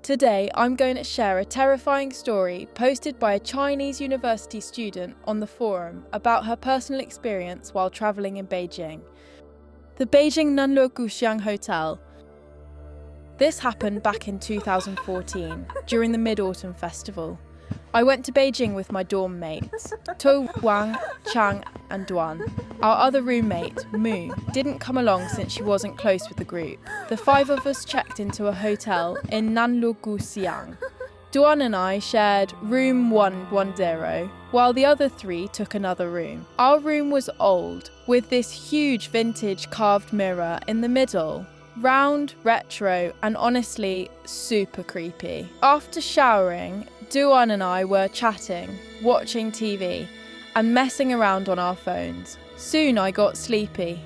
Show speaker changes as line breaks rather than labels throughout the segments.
Today, I'm going to share a terrifying story posted by a Chinese university student on the forum about her personal experience while travelling in Beijing. The Beijing Nan-luo-gu-xiang hotel. This happened back in 2014, during the Mid-Autumn Festival. I went to Beijing with my dorm mates, To, Wang, Chang and Duan. Our other roommate, Mu, didn't come along since she wasn't close with the group. The five of us checked into a hotel in Nan-luo-gu-xiang. Duan and I shared room 110, while the other three took another room. Our room was old, with this huge vintage carved mirror in the middle. Round, retro, and honestly, super creepy. After showering, Duan and I were chatting, watching TV, and messing around on our phones. Soon I got sleepy.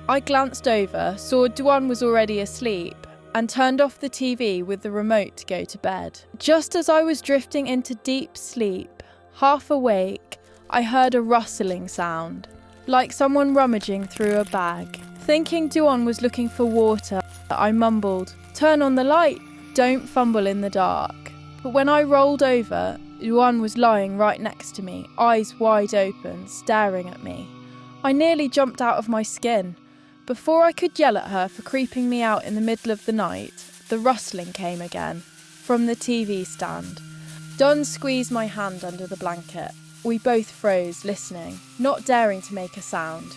I glanced over, saw Duan was already asleep, and turned off the TV with the remote to go to bed. Just as I was drifting into deep sleep, half awake, I heard a rustling sound, like someone rummaging through a bag. Thinking Duan was looking for water, I mumbled, "Turn on the light, don't fumble in the dark." But when I rolled over, Duan was lying right next to me, eyes wide open, staring at me. I nearly jumped out of my skin. Before I could yell at her for creeping me out in the middle of the night, the rustling came again, from the TV stand. Don squeezed my hand under the blanket. We both froze, listening, not daring to make a sound.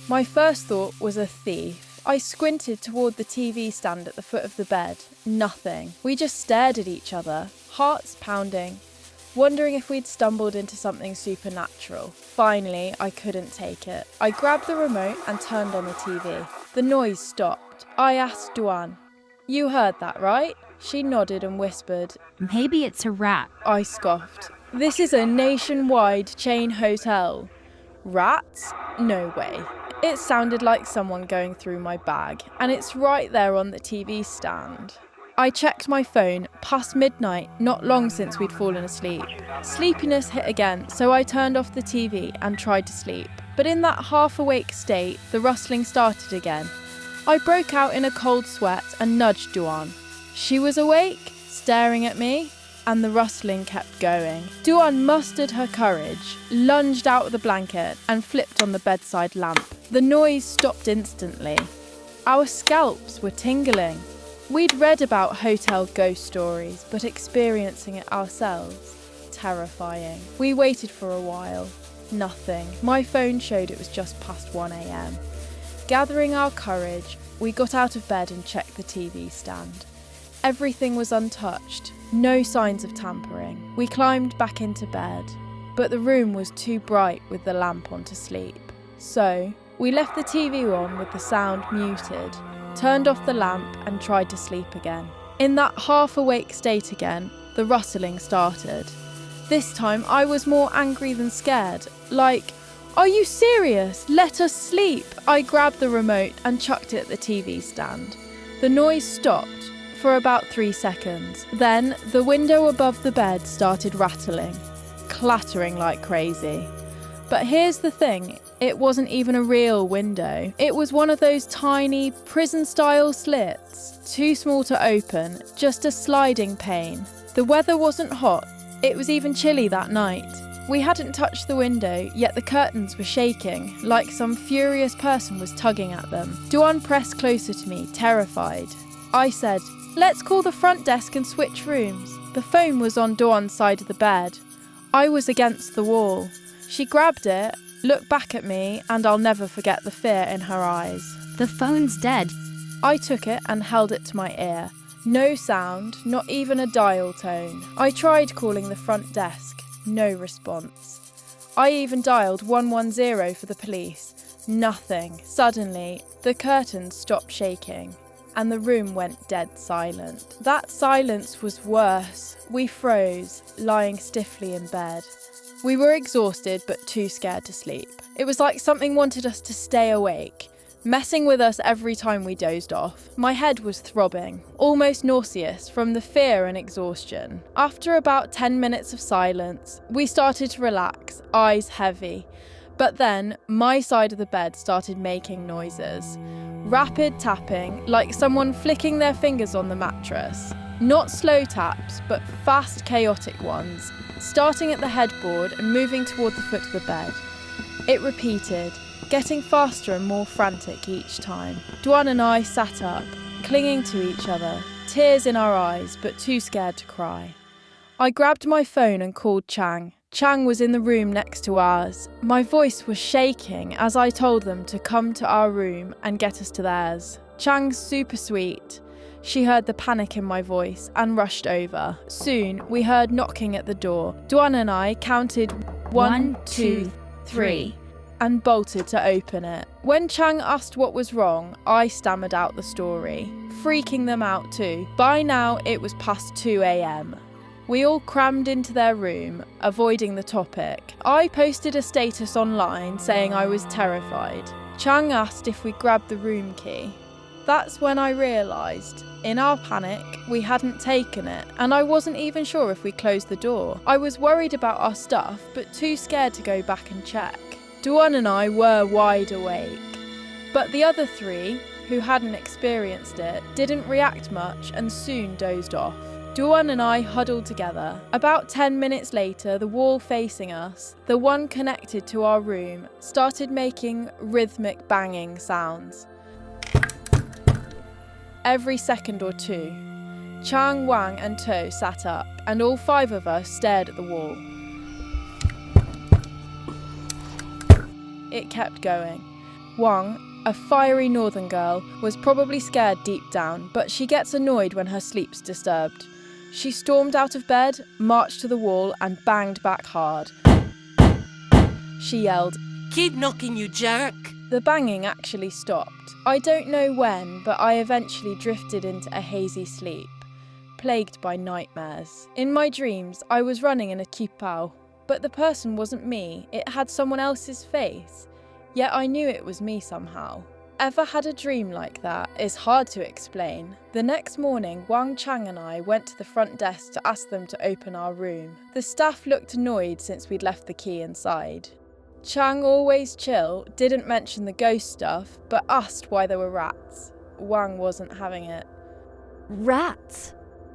My first thought was a thief. I squinted toward the TV stand at the foot of the bed. Nothing. We just stared at each other, hearts pounding, wondering if we'd stumbled into something supernatural. Finally, I couldn't take it. I grabbed the remote and turned on the TV. The noise stopped. I asked Duan, "You heard that, right?" She nodded and whispered,
"Maybe it's a rat."
I scoffed. "This is a nationwide chain hotel. Rats? No way." It sounded like someone going through my bag, and it's right there on the TV stand. I checked my phone, past midnight, not long since we'd fallen asleep. Sleepiness hit again, so I turned off the TV and tried to sleep. But in that half-awake state, the rustling started again. I broke out in a cold sweat and nudged Duan. She was awake, staring at me, and the rustling kept going. Duan mustered her courage, lunged out of the blanket, and flipped on the bedside lamp. The noise stopped instantly. Our scalps were tingling. We'd read about hotel ghost stories, but experiencing it ourselves, terrifying. We waited for a while. Nothing. My phone showed it was just past 1 a.m. Gathering our courage, we got out of bed and checked the TV stand. Everything was untouched, no signs of tampering. We climbed back into bed, but the room was too bright with the lamp on to sleep. So, we left the TV on with the sound muted, turned off the lamp and tried to sleep again. In that half-awake state again, the rustling started. This time I was more angry than scared, like, "Are you serious? Let us sleep." I grabbed the remote and chucked it at the TV stand. The noise stopped for about 3 seconds. Then the window above the bed started rattling, clattering like crazy. But here's the thing, it wasn't even a real window. It was one of those tiny prison-style slits, too small to open, just a sliding pane. The weather wasn't hot, it was even chilly that night. We hadn't touched the window, yet the curtains were shaking, like some furious person was tugging at them. Duan pressed closer to me, terrified. I said, "Let's call the front desk and switch rooms." The phone was on Duan's side of the bed. I was against the wall. She grabbed it, looked back at me, and I'll never forget the fear in her eyes.
"The phone's dead."
I took it and held it to my ear. No sound, not even a dial tone. I tried calling the front desk. No response. I even dialed 110 for the police. Nothing. Suddenly, the curtains stopped shaking, and the room went dead silent. That silence was worse. We froze, lying stiffly in bed. We were exhausted but too scared to sleep. It was like something wanted us to stay awake, messing with us every time we dozed off. My head was throbbing, almost nauseous from the fear and exhaustion. After about 10 minutes of silence, we started to relax, eyes heavy. But then, my side of the bed started making noises. Rapid tapping, like someone flicking their fingers on the mattress. Not slow taps, but fast, chaotic ones, starting at the headboard and moving toward the foot of the bed. It repeated, getting faster and more frantic each time. Duan and I sat up, clinging to each other, tears in our eyes, but too scared to cry. I grabbed my phone and called Chang. Chang was in the room next to ours. My voice was shaking as I told them to come to our room and get us to theirs. Chang's super sweet. She heard the panic in my voice and rushed over. Soon, we heard knocking at the door. Duan and I counted 1, 2, 3 and bolted to open it. When Chang asked what was wrong, I stammered out the story, freaking them out too. By now, it was past 2 a.m. We all crammed into their room, avoiding the topic. I posted a status online saying I was terrified. Chang asked if we grabbed the room key. That's when I realised, in our panic, we hadn't taken it, and I wasn't even sure if we closed the door. I was worried about our stuff, but too scared to go back and check. Duan and I were wide awake, but the other 3, who hadn't experienced it, didn't react much and soon dozed off. Duan and I huddled together. About 10 minutes later, the wall facing us, the one connected to our room, started making rhythmic banging sounds. Every second or two. Chang, Wang and To sat up, and all 5 of us stared at the wall. It kept going. Wang, a fiery northern girl, was probably scared deep down, but she gets annoyed when her sleep's disturbed. She stormed out of bed, marched to the wall and banged back hard. She yelled,
"Keep knocking, you jerk!"
The banging actually stopped. I don't know when, but I eventually drifted into a hazy sleep, plagued by nightmares. In my dreams, I was running in a qipao, but the person wasn't me. It had someone else's face, yet I knew it was me somehow. Ever had a dream like that? It's hard to explain. The next morning, Wang, Chang and I went to the front desk to ask them to open our room. The staff looked annoyed since we'd left the key inside. Chang, always chill, didn't mention the ghost stuff, but asked why there were rats. Wang wasn't having it.
Rats?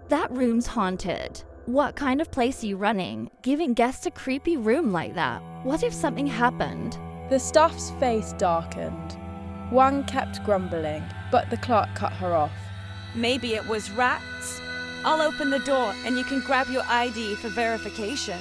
That room's haunted. What kind of place are you running? Giving guests a creepy room like that? What if something happened?
The staff's face darkened. Wang kept grumbling, but the clerk cut her off.
Maybe it was rats. I'll open the door and you can grab your ID for verification.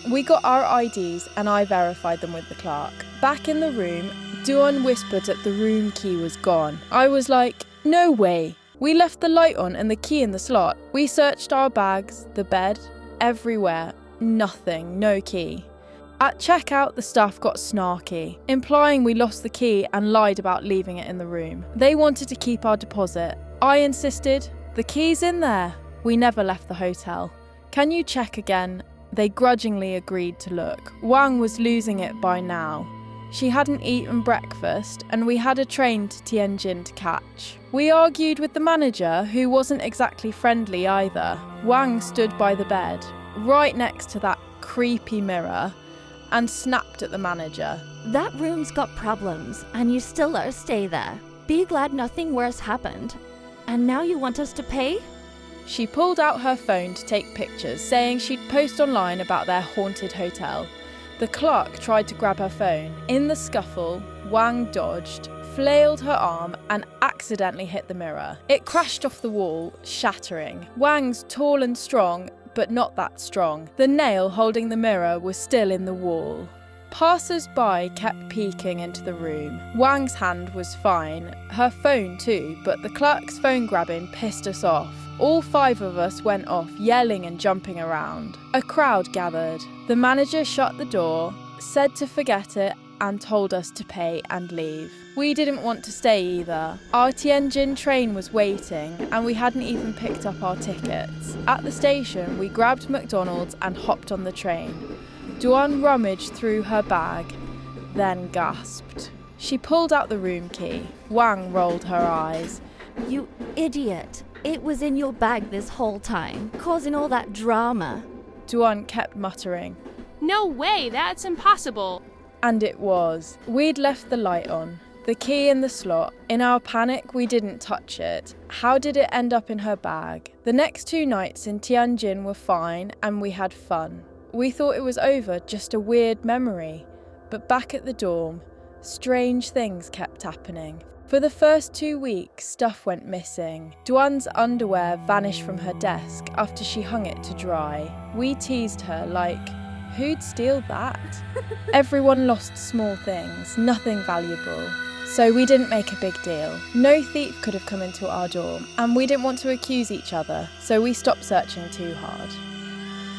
We got our IDs and I verified them with the clerk. Back in the room, Duan whispered that the room key was gone. I was like, no way. We left the light on and the key in the slot. We searched our bags, the bed, everywhere. Nothing, no key. At checkout, the staff got snarky, implying we lost the key and lied about leaving it in the room. They wanted to keep our deposit. I insisted, the key's in there. We never left the hotel. Can you check again? They grudgingly agreed to look. Wang was losing it by now. She hadn't eaten breakfast and we had a train to Tianjin to catch. We argued with the manager, who wasn't exactly friendly either. Wang stood by the bed, right next to that creepy mirror, and snapped at the manager.
That room's got problems, and you still let us stay there. Be glad nothing worse happened. And now you want us to pay?
She pulled out her phone to take pictures, saying she'd post online about their haunted hotel. The clerk tried to grab her phone. In the scuffle, Wang dodged, flailed her arm, and accidentally hit the mirror. It crashed off the wall, shattering. Wang's tall and strong, but not that strong. The nail holding the mirror was still in the wall. Passers-by kept peeking into the room. Wang's hand was fine, her phone too, but the clerk's phone grabbing pissed us off. All 5 of us went off, yelling and jumping around. A crowd gathered. The manager shut the door, said to forget it, and told us to pay and leave. We didn't want to stay either. Our Tianjin train was waiting and we hadn't even picked up our tickets. At the station, we grabbed McDonald's and hopped on the train. Duan rummaged through her bag, then gasped. She pulled out the room key. Wang rolled her eyes.
You idiot. It was in your bag this whole time, causing all that drama.
Duan kept muttering.
No way, that's impossible.
And it was. We'd left the light on. The key in the slot. In our panic, we didn't touch it. How did it end up in her bag? The next 2 nights in Tianjin were fine and we had fun. We thought it was over, just a weird memory. But back at the dorm, strange things kept happening. For the first 2 weeks, stuff went missing. Duan's underwear vanished from her desk after she hung it to dry. We teased her like, who'd steal that? Everyone lost small things, nothing valuable. So we didn't make a big deal. No thief could have come into our dorm, and we didn't want to accuse each other, so we stopped searching too hard.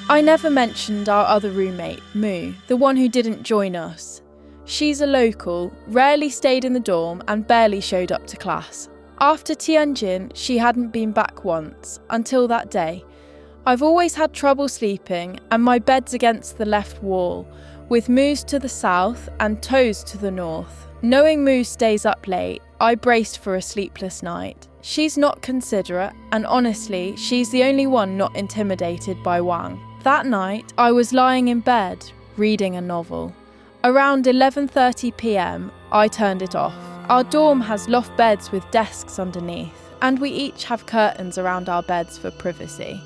I never mentioned our other roommate, Mu, the one who didn't join us. She's a local, rarely stayed in the dorm and barely showed up to class. After Tianjin, she hadn't been back once, until that day. I've always had trouble sleeping and my bed's against the left wall, with Mu's to the south and Toes to the north. Knowing Mu stays up late, I braced for a sleepless night. She's not considerate and honestly, she's the only one not intimidated by Wang. That night, I was lying in bed, reading a novel. Around 11:30 p.m, I turned it off. Our dorm has loft beds with desks underneath, and we each have curtains around our beds for privacy.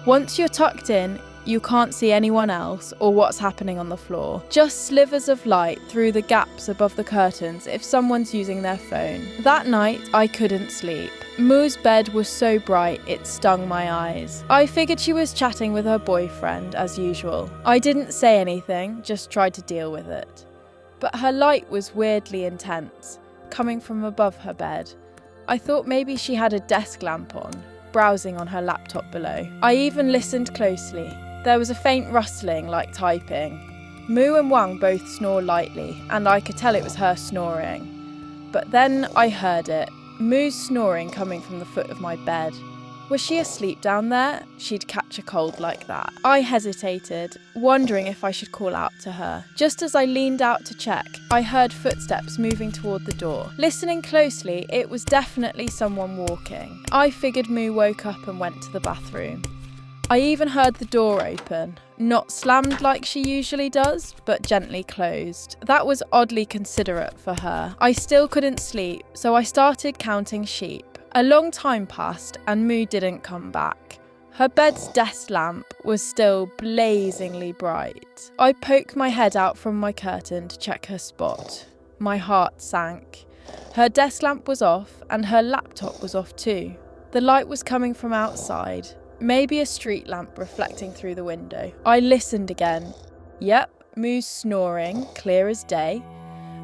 Once you're tucked in, you can't see anyone else or what's happening on the floor. Just slivers of light through the gaps above the curtains if someone's using their phone. That night, I couldn't sleep. Mu's bed was so bright it stung my eyes. I figured she was chatting with her boyfriend as usual. I didn't say anything, just tried to deal with it. But her light was weirdly intense, coming from above her bed. I thought maybe she had a desk lamp on, browsing on her laptop below. I even listened closely. There was a faint rustling like typing. Mu and Wang both snore lightly, and I could tell it was her snoring. But then I heard it. Mu's snoring coming from the foot of my bed. Was she asleep down there? She'd catch a cold like that. I hesitated, wondering if I should call out to her. Just as I leaned out to check, I heard footsteps moving toward the door. Listening closely, it was definitely someone walking. I figured Mu woke up and went to the bathroom. I even heard the door open, not slammed like she usually does, but gently closed. That was oddly considerate for her. I still couldn't sleep, so I started counting sheep. A long time passed and Mu didn't come back. Her bed's desk lamp was still blazingly bright. I poked my head out from my curtain to check her spot. My heart sank. Her desk lamp was off and her laptop was off too. The light was coming from outside. Maybe a street lamp reflecting through the window. I listened again. Yep, Mu's snoring, clear as day.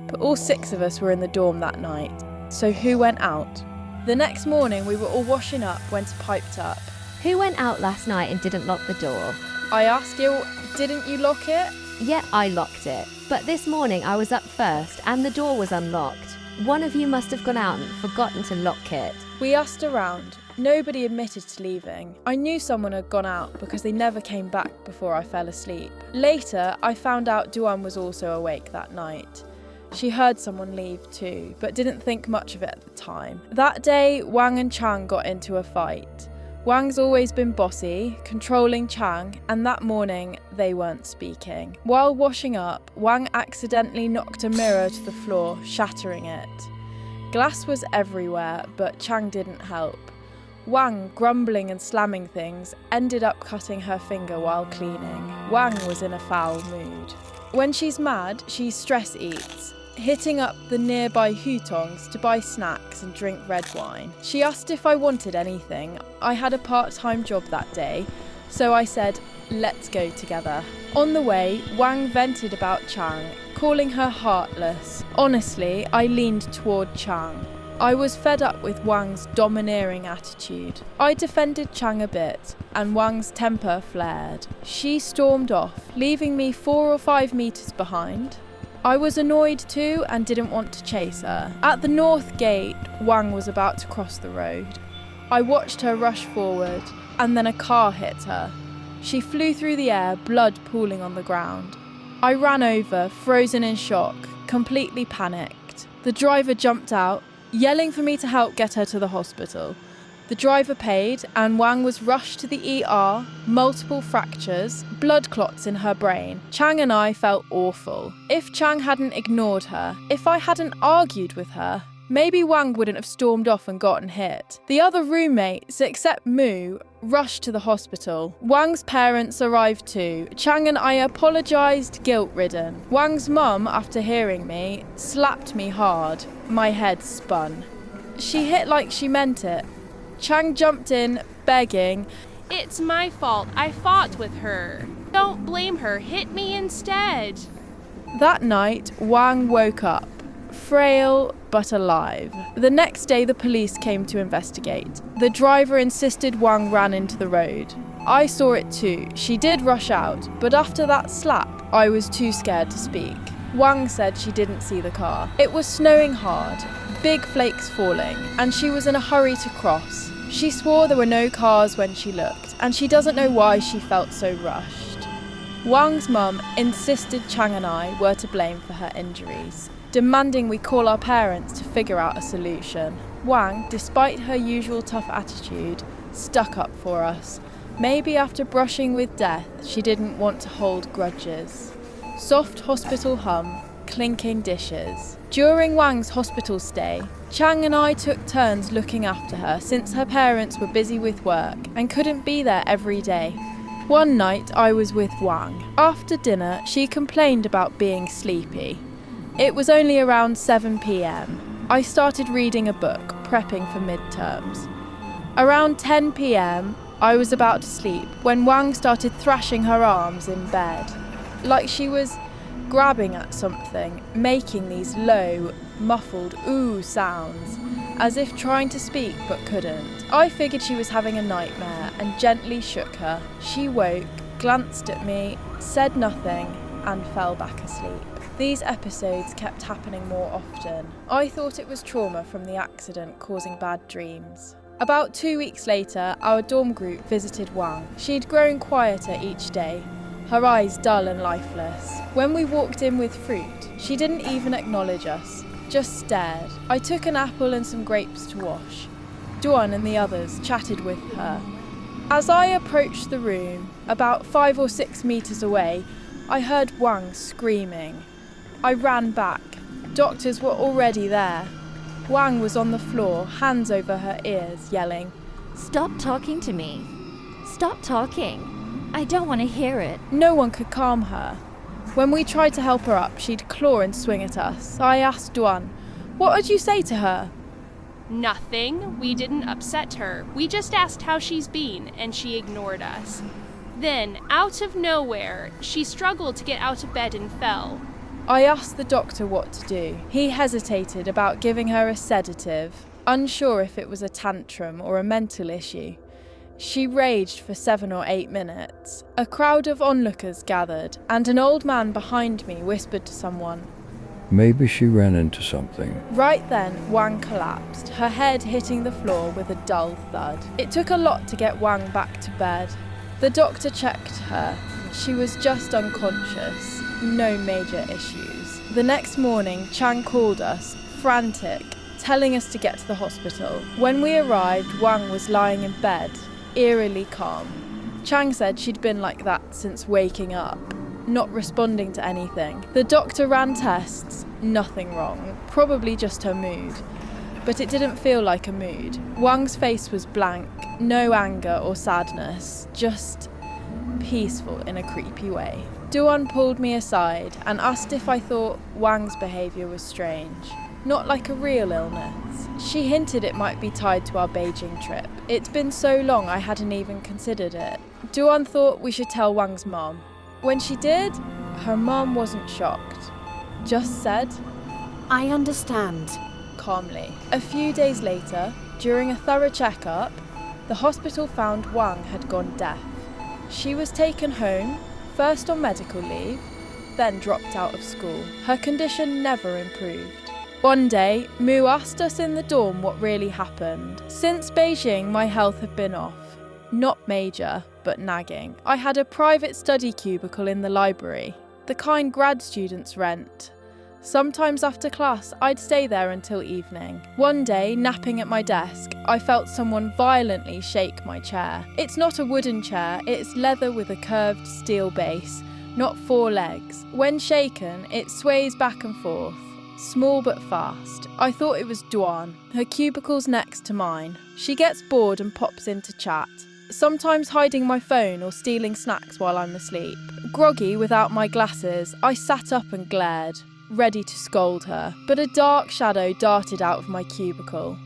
But all 6 of us were in the dorm that night. So who went out? The next morning we were all washing up when it piped up.
Who went out last night and didn't lock the door?
I asked you, didn't you lock it?
Yeah, I locked it. But this morning I was up first and the door was unlocked. One of you must have gone out and forgotten to lock it.
We asked around. Nobody admitted to leaving. I knew someone had gone out because they never came back before I fell asleep. Later, I found out Duan was also awake that night. She heard someone leave too, but didn't think much of it at the time. That day, Wang and Chang got into a fight. Wang's always been bossy, controlling Chang, and that morning, they weren't speaking. While washing up, Wang accidentally knocked a mirror to the floor, shattering it. Glass was everywhere, but Chang didn't help. Wang, grumbling and slamming things, ended up cutting her finger while cleaning. Wang was in a foul mood. When she's mad, she stress eats, hitting up the nearby hutongs to buy snacks and drink red wine. She asked if I wanted anything. I had a part-time job that day, so I said, let's go together. On the way, Wang vented about Chang, calling her heartless. Honestly, I leaned toward Chang. I was fed up with Wang's domineering attitude. I defended Chang a bit, and Wang's temper flared. She stormed off, leaving me 4 or 5 meters behind. I was annoyed too and didn't want to chase her. At the north gate, Wang was about to cross the road. I watched her rush forward, and then a car hit her. She flew through the air, blood pooling on the ground. I ran over, frozen in shock, completely panicked. The driver jumped out, yelling for me to help get her to the hospital. The driver paid and Wang was rushed to the ER, multiple fractures, blood clots in her brain. Chang and I felt awful. If Chang hadn't ignored her, if I hadn't argued with her, maybe Wang wouldn't have stormed off and gotten hit. The other roommates, except Mu, rushed to the hospital. Wang's parents arrived too. Chang and I apologised, guilt-ridden. Wang's mum, after hearing me, slapped me hard. My head spun. She hit like she meant it. Chang jumped in, begging,
"It's my fault. I fought with her. Don't blame her. Hit me instead."
That night, Wang woke up, frail but alive. The next day, the police came to investigate. The driver insisted Wang ran into the road. I saw it too. She did rush out, but after that slap, I was too scared to speak. Wang said she didn't see the car. It was snowing hard, big flakes falling, and she was in a hurry to cross. She swore there were no cars when she looked, and she doesn't know why she felt so rushed. Wang's mum insisted Chang and I were to blame for her injuries, demanding we call our parents to figure out a solution. Wang, despite her usual tough attitude, stuck up for us. Maybe after brushing with death, she didn't want to hold grudges. Soft hospital hum, clinking dishes. During Wang's hospital stay, Chang and I took turns looking after her since her parents were busy with work and couldn't be there every day. One night I was with Wang. After dinner, she complained about being sleepy. It was only around 7 p.m. I started reading a book, prepping for midterms. Around 10 p.m, I was about to sleep when Wang started thrashing her arms in bed, like she was grabbing at something, making these low, muffled ooh sounds, as if trying to speak but couldn't. I figured she was having a nightmare and gently shook her. She woke, glanced at me, said nothing, and fell back asleep. These episodes kept happening more often. I thought it was trauma from the accident causing bad dreams. About 2 weeks later, our dorm group visited Wang. She'd grown quieter each day, her eyes dull and lifeless. When we walked in with fruit, she didn't even acknowledge us, just stared. I took an apple and some grapes to wash. Duan and the others chatted with her. As I approached the room, about 5 or 6 meters away, I heard Wang screaming. I ran back. Doctors were already there. Wang was on the floor, hands over her ears, yelling,
Stop talking to me. Stop talking. I don't want to hear it.
No one could calm her. When we tried to help her up, she'd claw and swing at us. I asked Duan, "What did you say to her?"
"Nothing. We didn't upset her. We just asked how she's been, and she ignored us. Then, out of nowhere, she struggled to get out of bed and fell."
I asked the doctor what to do. He hesitated about giving her a sedative, unsure if it was a tantrum or a mental issue. She raged for 7 or 8 minutes. A crowd of onlookers gathered, and an old man behind me whispered to someone.
Maybe she ran into something.
Right then, Wang collapsed, her head hitting the floor with a dull thud. It took a lot to get Wang back to bed. The doctor checked her. She was just unconscious. No major issues. The next morning, Chang called us, frantic, telling us to get to the hospital. When we arrived, Wang was lying in bed, eerily calm. Chang said she'd been like that since waking up, not responding to anything. The doctor ran tests, nothing wrong, probably just her mood. But it didn't feel like a mood. Wang's face was blank, no anger or sadness, just peaceful in a creepy way. Duan pulled me aside and asked if I thought Wang's behaviour was strange, not like a real illness. She hinted it might be tied to our Beijing trip. It's been so long I hadn't even considered it. Duan thought we should tell Wang's mom. When she did, her mom wasn't shocked, just said,
I understand.
calmly. A few days later, during a thorough checkup, the hospital found Wang had gone deaf. She was taken home, first on medical leave, then dropped out of school. Her condition never improved. One day, Mu asked us in the dorm what really happened. Since Beijing, my health had been off. Not major, but nagging. I had a private study cubicle in the library, the kind grad students rent. Sometimes after class, I'd stay there until evening. One day, napping at my desk, I felt someone violently shake my chair. It's not a wooden chair, it's leather with a curved steel base, not 4 legs. When shaken, it sways back and forth, small but fast. I thought it was Duan. Her cubicle's next to mine. She gets bored and pops in to chat, sometimes hiding my phone or stealing snacks while I'm asleep. Groggy without my glasses, I sat up and glared, ready to scold her, but a dark shadow darted out of my cubicle.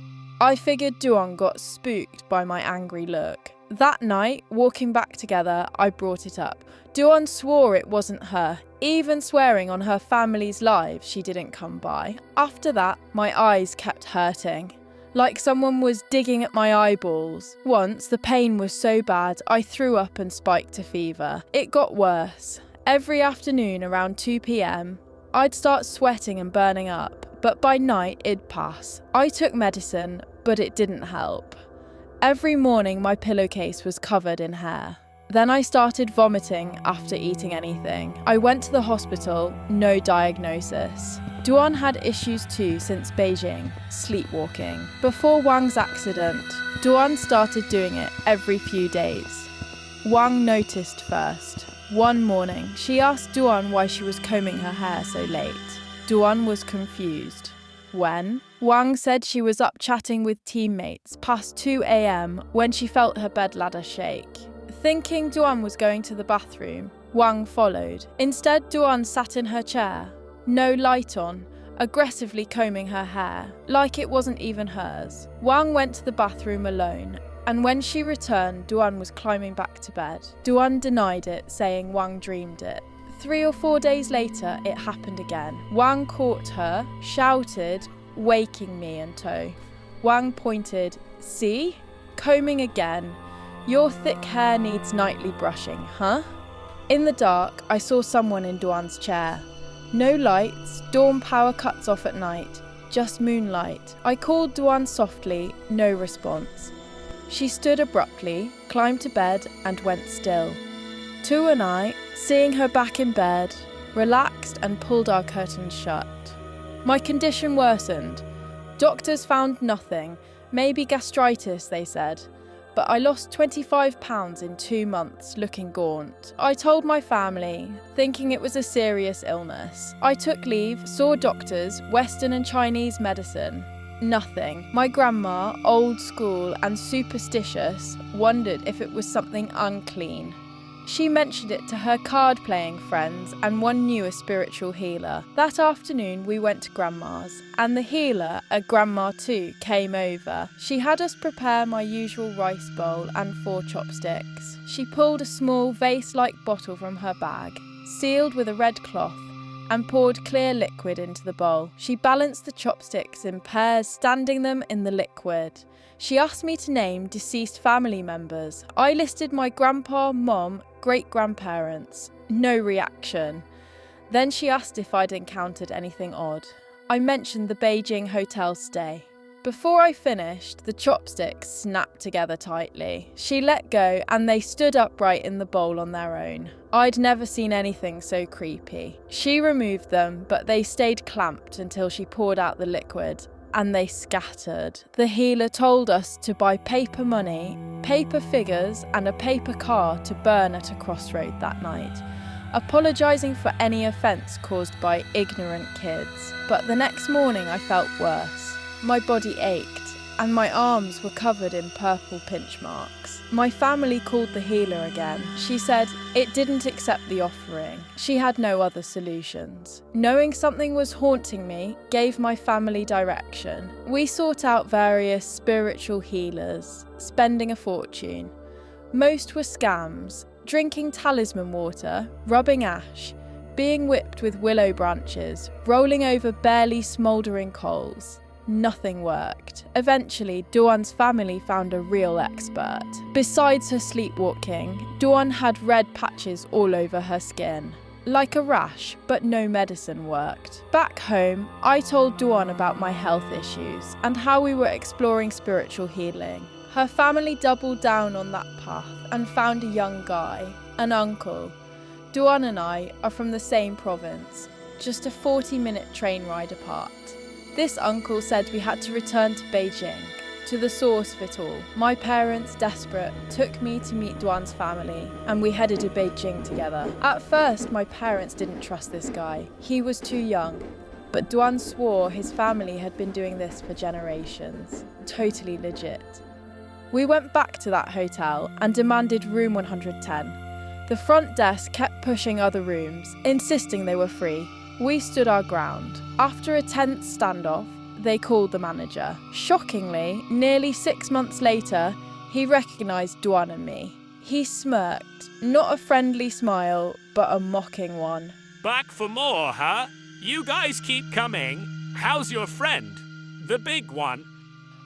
I figured Duan got spooked by my angry look. That night, walking back together, I brought it up. Duan swore it wasn't her, even swearing on her family's lives she didn't come by. After that, my eyes kept hurting, like someone was digging at my eyeballs. Once, the pain was so bad, I threw up and spiked a fever. It got worse. Every afternoon around 2 p.m, I'd start sweating and burning up, but by night it'd pass. I took medicine, but it didn't help. Every morning my pillowcase was covered in hair. Then I started vomiting after eating anything. I went to the hospital, no diagnosis. Duan had issues too since Beijing, sleepwalking. Before Wang's accident, Duan started doing it every few days. Wang noticed first. One morning, she asked Duan why she was combing her hair so late. Duan was confused. When? Wang said she was up chatting with teammates past 2 a.m. when she felt her bed ladder shake. Thinking Duan was going to the bathroom, Wang followed. Instead, Duan sat in her chair, no light on, aggressively combing her hair, like it wasn't even hers. Wang went to the bathroom alone, and when she returned, Duan was climbing back to bed. Duan denied it, saying Wang dreamed it. 3 or 4 days later, it happened again. Wang caught her, shouted, waking me in tow. Wang pointed, "See? Combing again. Your thick hair needs nightly brushing, huh?" In the dark, I saw someone in Duan's chair. No lights, dawn power cuts off at night, just moonlight. I called Duan softly, no response. She stood abruptly, climbed to bed, and went still. Tu and I, seeing her back in bed, relaxed and pulled our curtains shut. My condition worsened. Doctors found nothing, maybe gastritis, they said. But I lost 25 pounds in 2 months, looking gaunt. I told my family, thinking it was a serious illness. I took leave, saw doctors, Western and Chinese medicine. Nothing. My grandma, old school and superstitious, wondered if it was something unclean. She mentioned it to her card-playing friends, and one knew a spiritual healer. That afternoon we went to Grandma's, and the healer, a grandma too, came over. She had us prepare my usual rice bowl and 4 chopsticks. She pulled a small vase-like bottle from her bag, sealed with a red cloth, and poured clear liquid into the bowl. She balanced the chopsticks in pairs, standing them in the liquid. She asked me to name deceased family members. I listed my grandpa, mom, great-grandparents. No reaction. Then she asked if I'd encountered anything odd. I mentioned the Beijing hotel stay. Before I finished, the chopsticks snapped together tightly. She let go and they stood upright in the bowl on their own. I'd never seen anything so creepy. She removed them, but they stayed clamped until she poured out the liquid, and they scattered. The healer told us to buy paper money, paper figures, and a paper car to burn at a crossroad that night, apologising for any offence caused by ignorant kids. But the next morning I felt worse. My body ached, and my arms were covered in purple pinch marks. My family called the healer again. She said it didn't accept the offering. She had no other solutions. Knowing something was haunting me gave my family direction. We sought out various spiritual healers, spending a fortune. Most were scams, drinking talisman water, rubbing ash, being whipped with willow branches, rolling over barely smouldering coals. Nothing worked. Eventually, Duan's family found a real expert. Besides her sleepwalking, Duan had red patches all over her skin, like a rash, but no medicine worked. Back home, I told Duan about my health issues and how we were exploring spiritual healing. Her family doubled down on that path and found a young guy, an uncle. Duan and I are from the same province. just a 40-minute train ride apart. This uncle said we had to return to Beijing, to the source of it all. My parents, desperate, took me to meet Duan's family, and we headed to Beijing together. At first, my parents didn't trust this guy. He was too young. But Duan swore his family had been doing this for generations. Totally legit. We went back to that hotel and demanded room 110. The front desk kept pushing other rooms, insisting they were free. We stood our ground. After a tense standoff, they called the manager. Shockingly, nearly 6 months later, he recognised Duan and me. He smirked, not a friendly smile, but a mocking one.
Back for more, huh? You guys keep coming. How's your friend? The big one?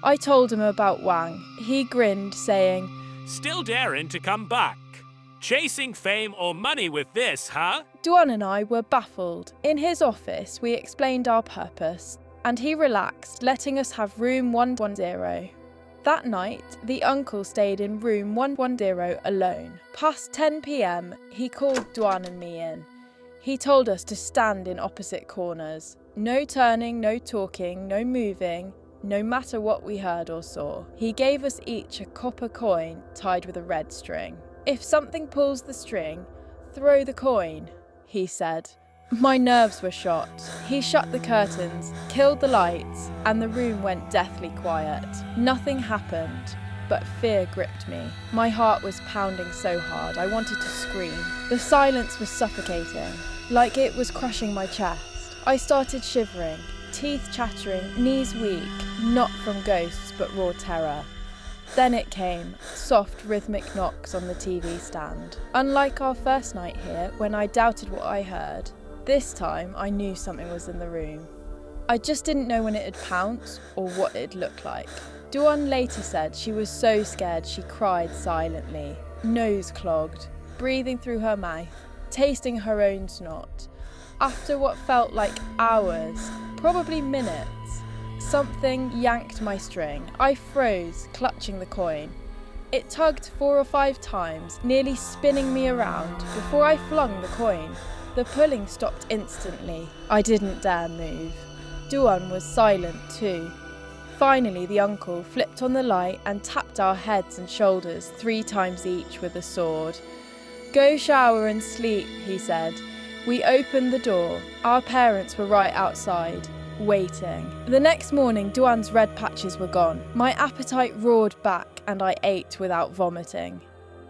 I told him about Wang. He grinned, saying,
Still daring to come back. Chasing fame or money with this, huh?
Duan and I were baffled. In his office, we explained our purpose, and he relaxed, letting us have room 110. That night, the uncle stayed in room 110 alone. Past 10 p.m, he called Duan and me in. He told us to stand in opposite corners. No turning, no talking, no moving, no matter what we heard or saw. He gave us each a copper coin tied with a red string. If something pulls the string, throw the coin, he said. My nerves were shot. He shut the curtains, killed the lights, and the room went deathly quiet. Nothing happened, but fear gripped me. My heart was pounding so hard, I wanted to scream. The silence was suffocating, like it was crushing my chest. I started shivering, teeth chattering, knees weak, not from ghosts but raw terror. Then it came, soft rhythmic knocks on the TV stand. Unlike our first night here, when I doubted what I heard, this time I knew something was in the room. I just didn't know when it'd pounce or what it'd look like. Duan later said she was so scared she cried silently, nose clogged, breathing through her mouth, tasting her own snot. After what felt like hours, probably minutes, something yanked my string. I froze, clutching the coin. It tugged 4 or 5 times, nearly spinning me around. Before I flung the coin, the pulling stopped instantly. I didn't dare move. Duan was silent too. Finally, the uncle flipped on the light and tapped our heads and shoulders 3 times each with a sword. Go shower and sleep, he said. We opened the door. Our parents were right outside, waiting. The next morning, Duan's red patches were gone. My appetite roared back and I ate without vomiting.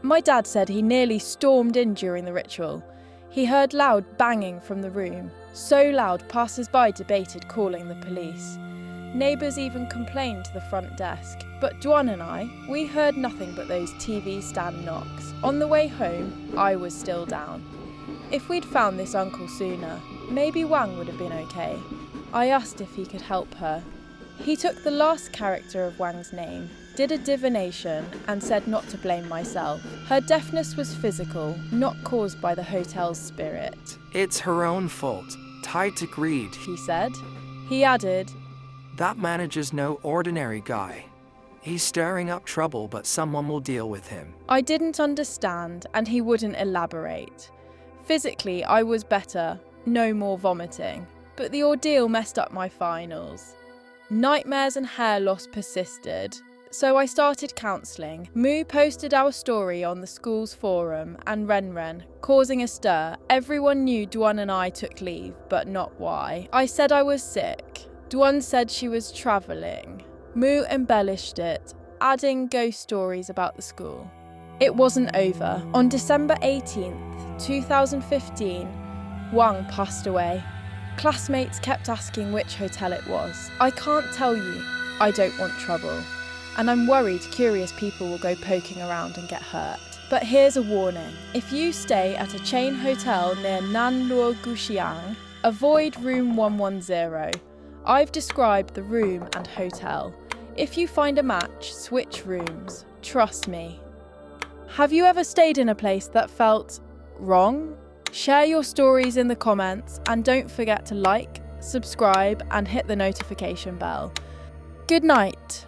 My dad said he nearly stormed in during the ritual. He heard loud banging from the room, so loud passers-by debated calling the police. Neighbours even complained to the front desk. But Duan and I, we heard nothing but those TV stand knocks. On the way home, I was still down. If we'd found this uncle sooner, maybe Wang would have been okay. I asked if he could help her. He took the last character of Wang's name, did a divination, and said not to blame myself. Her deafness was physical, not caused by the hotel's spirit.
It's her own fault, tied to greed,
he said. He added,
That manager's no ordinary guy. He's stirring up trouble, but someone will deal with him.
I didn't understand, and he wouldn't elaborate. Physically, I was better, no more vomiting, but the ordeal messed up my finals. Nightmares and hair loss persisted, so I started counselling. Moo posted our story on the school's forum and Ren, causing a stir. Everyone knew Duan and I took leave, but not why. I said I was sick. Duan said she was travelling. Moo embellished it, adding ghost stories about the school. It wasn't over. On December 18th, 2015, Wang passed away. Classmates kept asking which hotel it was. I can't tell you. I don't want trouble. And I'm worried curious people will go poking around and get hurt. But here's a warning. If you stay at a chain hotel near Nan-luo-gu-xiang, avoid room 110. I've described the room and hotel. If you find a match, switch rooms. Trust me. Have you ever stayed in a place that felt wrong? Share your stories in the comments and don't forget to like, subscribe and hit the notification bell. Good night.